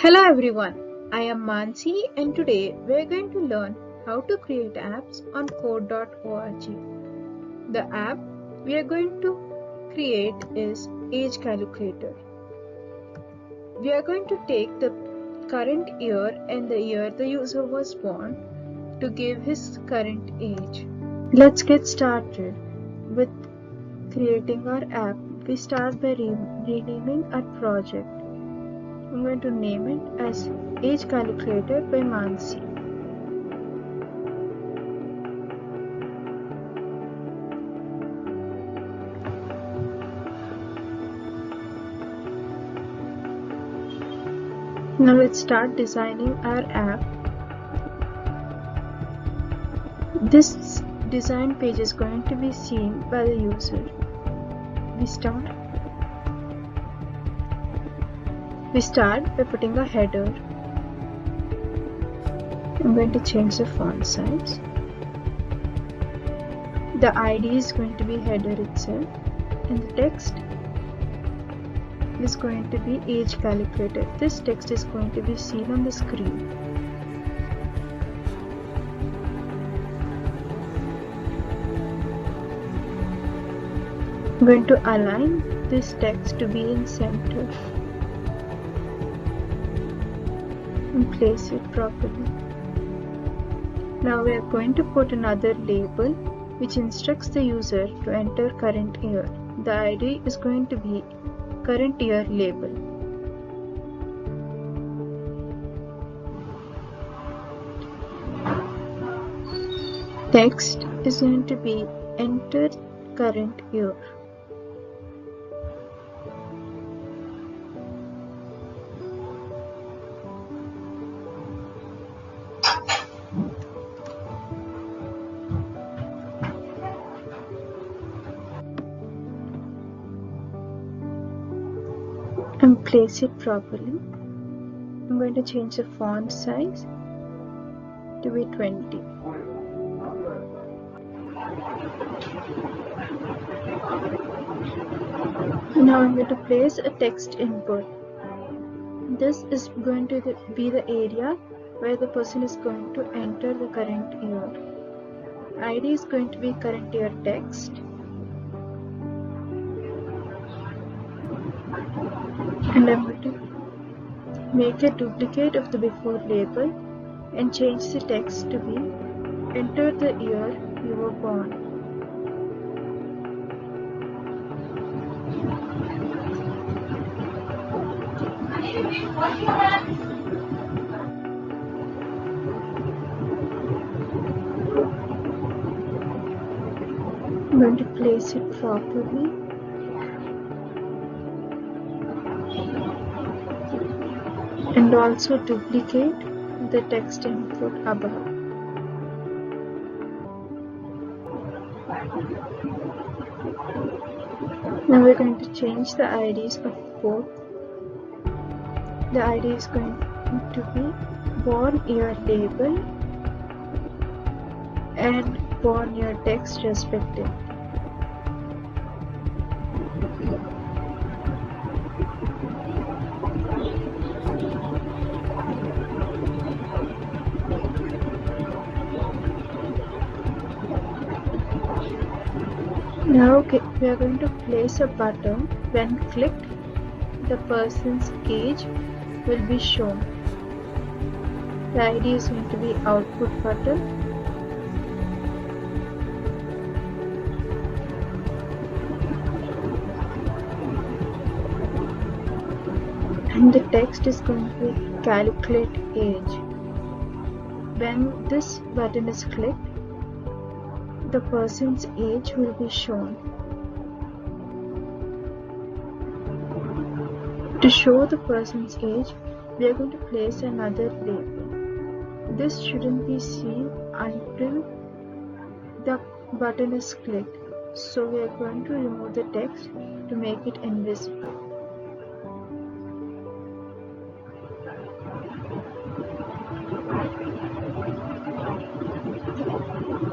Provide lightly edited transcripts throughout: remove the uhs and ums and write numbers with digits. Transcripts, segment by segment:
Hello everyone, I am Mansi and today we are going to learn how to create apps on code.org. The app we are going to create is Age Calculator. We are going to take the current year and the year the user was born to give his current age. Let's get started with creating our app. We start by renaming our project. I'm going to name it as Age Calculator by Mansi. Now let's start designing our app. This design page is going to be seen by the user. We start by putting a header. I'm going to change the font size. The ID is going to be header itself and the text is going to be Age Calculator. This text is going to be seen on the screen. I'm going to align this text to be in center and place it properly. Now we are going to put another label which instructs the user to enter current year. The ID is going to be current year label. Text is going to be enter current year. And place it properly. I'm going to change the font size to be 20. Now I'm going to place a text input. This is going to be the area where the person is going to enter the current year. ID is going to be current year text. And I'm going to make a duplicate of the before label and change the text to be enter the year you were born. I'm going to place it properly. And also duplicate the text input above. Now we're going to change the IDs of both. The ID is going to be born year label and born year text respectively. Now we are going to place a button. When clicked, the person's age will be shown. The ID is going to be output button. And the text is going to be calculate age. When this button is clicked, the person's age will be shown. To show the person's age, we are going to place another label. This shouldn't be seen until the button is clicked. So we are going to remove the text to make it invisible.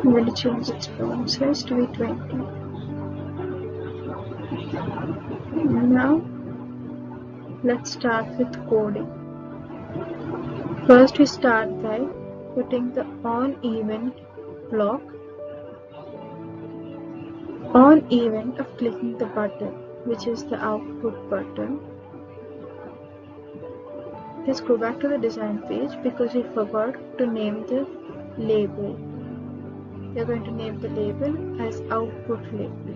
I'm going to change its font size to be 20. Now let's start with coding. First we start by putting the on event block on event of clicking the button, which is the output button. Let's go back to the design page because we forgot to name the label. We're going to name the label as output label.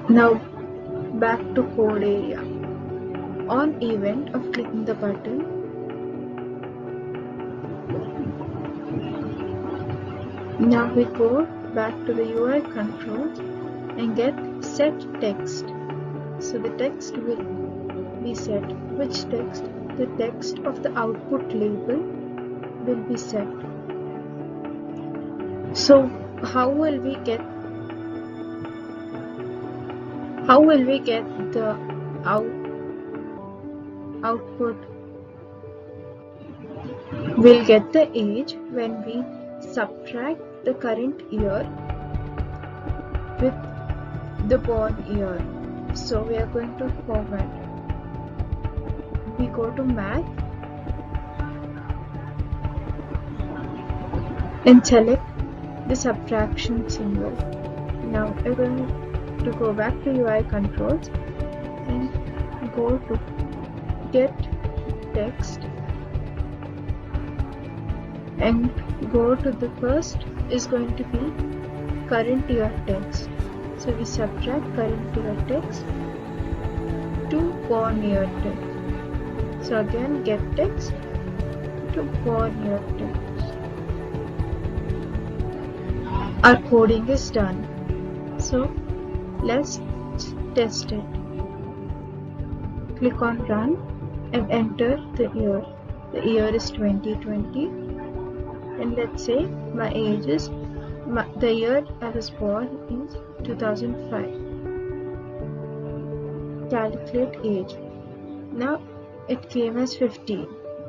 Now back to code area. On event of clicking the button, now we go back to the UI controls and get set text. So the text will be set. Which text? The text of the output label will be set. So how will we get the output? We'll get the age when we subtract the current year with the born year. So we are going to format. We go to math and select the subtraction symbol. Now we're going to go back to UI controls and go to get text and go to the first is going to be current year text. So we subtract current year text to born year text. So again get text to born year text. Our coding is done. So let's test it. Click on run and enter the year. The year is 2020 and let's say my age is the year I was born is 2005. Calculate age. Now it came as 15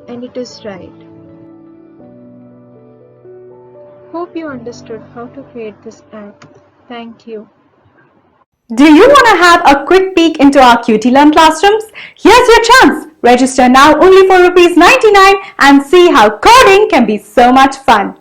and it is right. Hope you understood how to create this app. Thank you. Do you want to have a quick peek into our QtLearn classrooms? Here's your chance. Register now only for ₹99 and see how coding can be so much fun.